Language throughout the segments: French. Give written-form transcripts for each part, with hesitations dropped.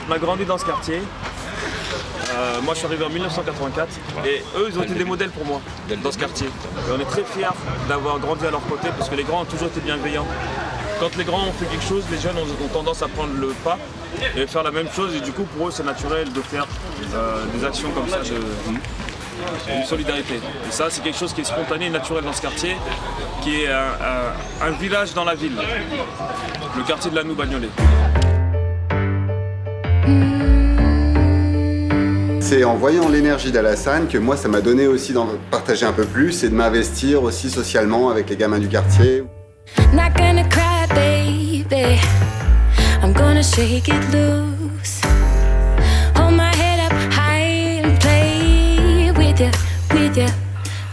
On a grandi dans ce quartier. Moi je suis arrivé en 1984 et eux ils ont été des modèles pour moi dans ce quartier. Et on est très fiers d'avoir grandi à leur côté parce que les grands ont toujours été bienveillants. Quand les grands ont fait quelque chose, les jeunes ont tendance à prendre le pas et faire la même chose et du coup pour eux c'est naturel de faire des actions comme ça, une solidarité. Et ça c'est quelque chose qui est spontané et naturel dans ce quartier, qui est un village dans la ville, le quartier de la Noue-Bagnolet. C'est en voyant l'énergie d'Alassane que moi ça m'a donné aussi d'en partager un peu plus et de m'investir aussi socialement avec les gamins du quartier. Not gonna cry, baby. I'm gonna shake it loose. Hold my head up high and play with you, with you.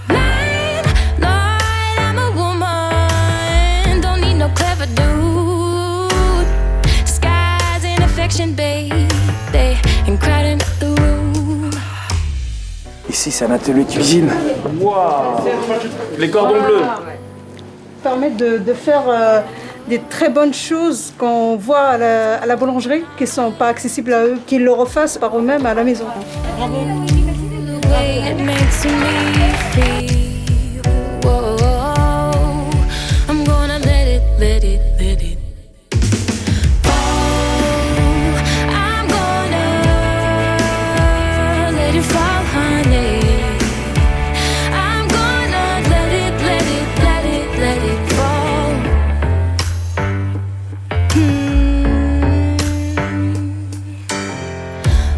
Man, Lord, I'm a woman. Don't need no clever dude. Skies in affection, baby, and crowding up the room. Ici, c'est un atelier cuisine. Waouh! Les cordons bleus! Permettent de faire des très bonnes choses qu'on voit à la boulangerie, qui ne sont pas accessibles à eux, qu'ils le refassent par eux-mêmes à la maison. Bravo. The way it makes me feel. Whoa, I'm gonna let it fall. I'm gonna let it fall, honey. I'm gonna let it fall.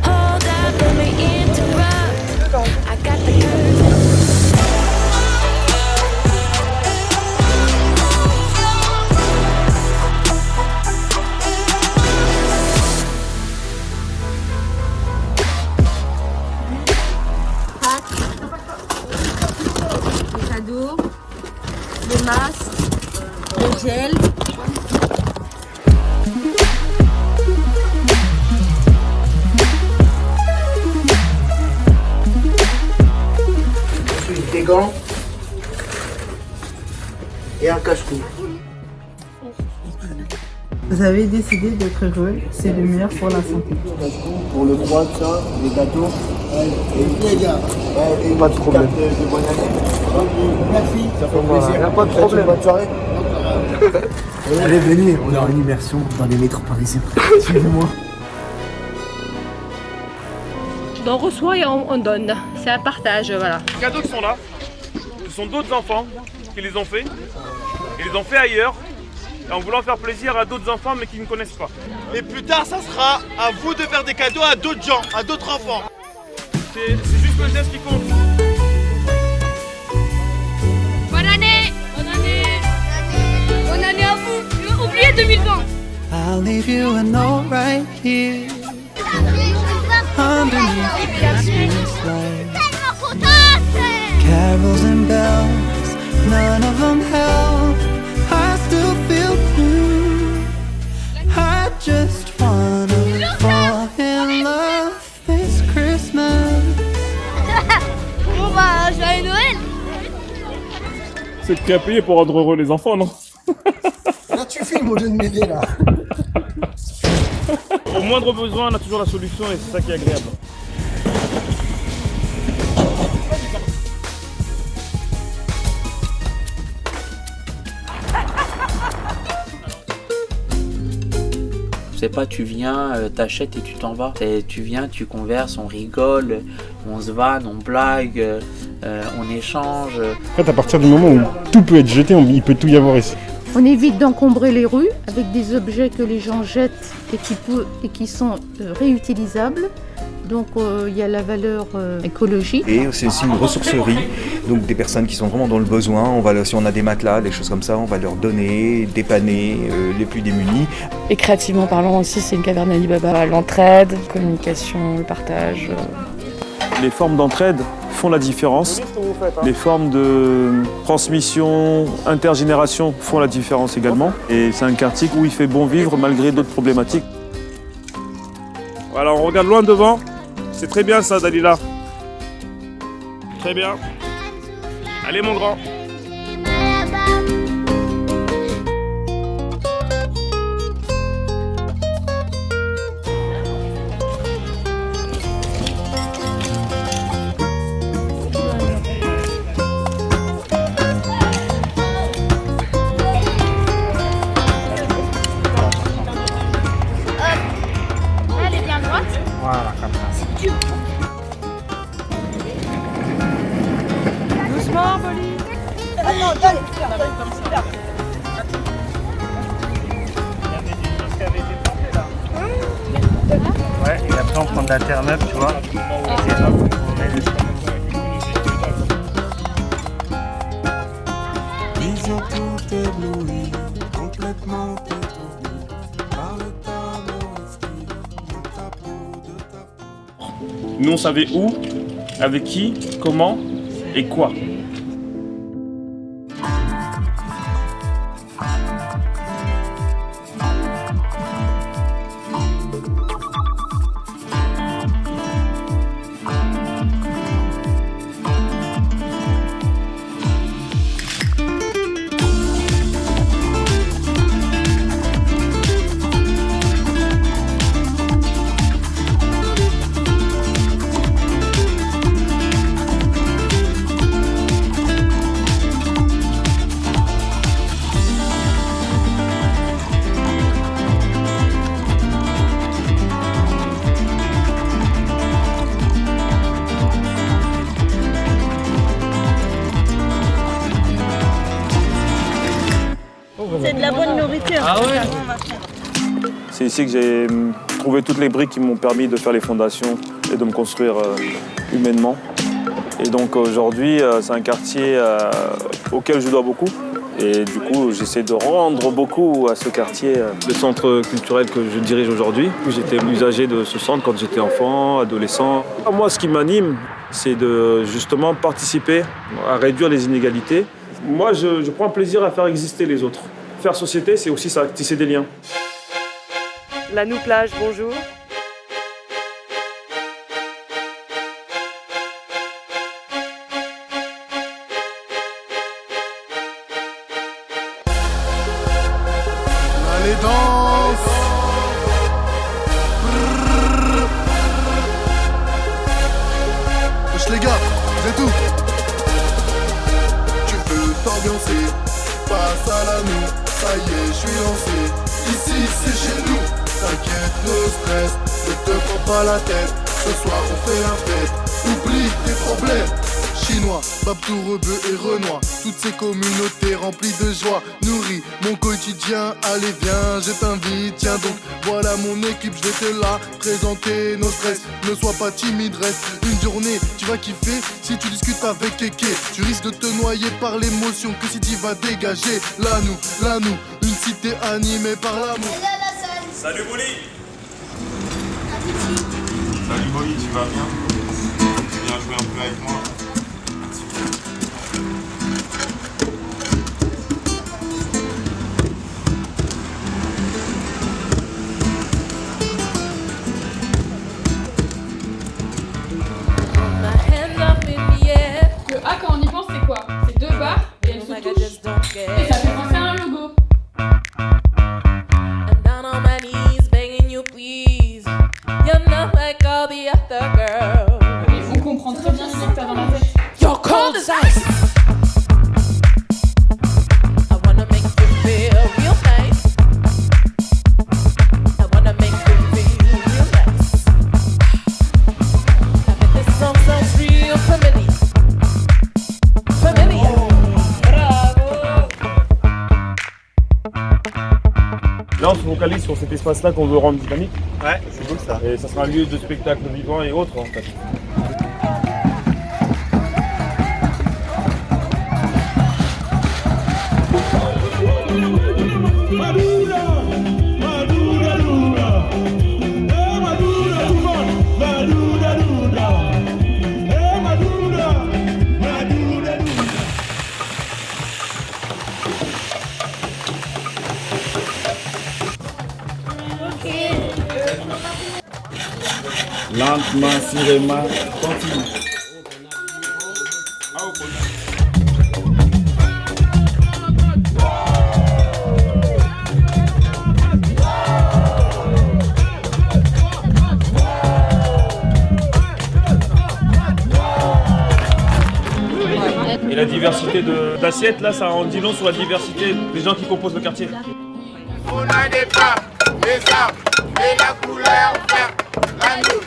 Hold up, let me interrupt. I got the curtain. Les cadeaux, les masques, le gel. Des gants et un cache-cou. Vous avez décidé d'être heureux, c'est le meilleur pour la santé. Pour le droit, ça, les gâteaux. Et les gars, pas de problème. Merci, ça fait plaisir. Pas de problème. Bonne soirée. Allez, venez, on est en immersion dans les métros parisiens. Suivez-moi. On reçoit et on donne. C'est un partage, voilà. Les cadeaux qui sont là, ce sont d'autres enfants qui les ont faits. Ils les ont fait ailleurs, en voulant faire plaisir à d'autres enfants mais qui ne connaissent pas. Et plus tard, ça sera à vous de faire des cadeaux à d'autres gens, à d'autres enfants. C'est juste le geste qui compte. Bonne année! Bonne année! Bonne année à vous! Oubliez 2020! I'll leave you a note right here underneath the Christmas lights. Carols and bells, none of them help. I still feel blue. I just wanna fall in love this Christmas. Bon bah, joyeux Noël! C'est le prix à payer pour rendre heureux les enfants, non? Là, tu filmes au lieu de m'aider, là. Au moindre besoin, on a toujours la solution et c'est ça qui est agréable. C'est pas tu viens, t'achètes et tu t'en vas. Tu viens, tu converses, on rigole, on se vanne, on blague, on échange. En fait, à partir du moment où tout peut être jeté, il peut tout y avoir ici. On évite d'encombrer les rues avec des objets que les gens jettent et qui sont réutilisables. Donc il y a la valeur écologique. Et c'est aussi une ressourcerie, donc des personnes qui sont vraiment dans le besoin. Si on a des matelas, des choses comme ça, on va leur donner, dépanner les plus démunis. Et créativement parlant aussi, c'est une caverne Alibaba. L'entraide, communication, le partage. Les formes d'entraide font la différence. Les formes de transmission intergénération font la différence également. Et c'est un quartier où il fait bon vivre malgré d'autres problématiques. Voilà, on regarde loin devant. C'est très bien ça, Dalila. Très bien. Allez mon grand. Voilà, comme ça. Doucement, Bolly. Attends, allez, comme ça. Ouais, et après on prend de la terre neuve, tu vois. Et hop, on met le Ils ont tout ébloui, complètement étourdi par le tas de whisky de ta peau, de ta peau. Nous, on savait où, avec qui, comment et quoi. C'est de la bonne nourriture. Ah ouais. C'est ici que j'ai trouvé toutes les briques qui m'ont permis de faire les fondations et de me construire humainement. Et donc aujourd'hui, c'est un quartier auquel je dois beaucoup. Et du coup, j'essaie de rendre beaucoup à ce quartier. Le centre culturel que je dirige aujourd'hui, j'étais usager de ce centre quand j'étais enfant, adolescent. Moi, ce qui m'anime, c'est de justement participer à réduire les inégalités. Moi, je prends plaisir à faire exister les autres. Faire société, c'est aussi ça, tisser des liens. La Nou Plage, bonjour. Allez, danse. Wesh les gars, c'est tout. Tu veux t'ambiancer, passe à la nuit. Ça y est, je suis lancé. Ici, c'est chez nous. T'inquiète, no stress, ne te prends pas la tête. Ce soir, on fait la fête. Oublie tes problèmes. Chinois, Babtou, Rebeu et Renoir. Toutes ces communautés remplies de joie nourrit mon quotidien. Allez viens, je t'invite, tiens donc. Voilà mon équipe, je vais te la présenter. No stress, ne sois pas timide, reste une journée. Tu vas kiffer si tu discutes avec Kéké. Tu risques de te noyer par l'émotion que si tu vas dégager. Là nous, une cité animée par l'amour. Salut Bolly. Salut Bolly, tu vas bien? Tu viens jouer un peu avec moi? Le A, quand on y pense, c'est quoi? C'est deux barres et elles se touchent. Et ça fait penser à un logo. On comprend très bien ce que t'as dans la tête. You're cold as ice. Là, on se focalise sur cet espace-là qu'on veut rendre dynamique. Ouais, c'est beau ça. Et ça sera un lieu de spectacle vivant et autres en fait. Lentement, sirément, continue. Et la diversité d'assiettes, là, ça en dit long sur la diversité des gens qui composent le quartier. On a des pas, des arbres et la couleur verte, la nuit.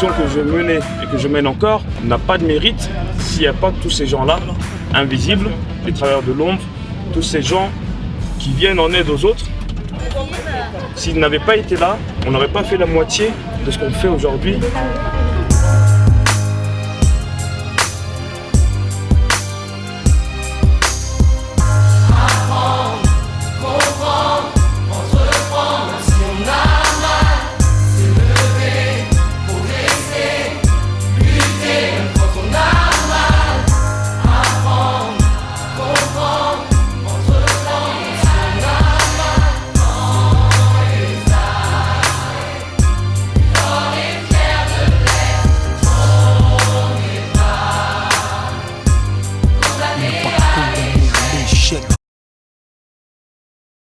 l'action que je menais et que je mène encore n'a pas de mérite s'il n'y a pas tous ces gens-là, invisibles, les travailleurs de l'ombre, tous ces gens qui viennent en aide aux autres. S'ils n'avaient pas été là, on n'aurait pas fait la moitié de ce qu'on fait aujourd'hui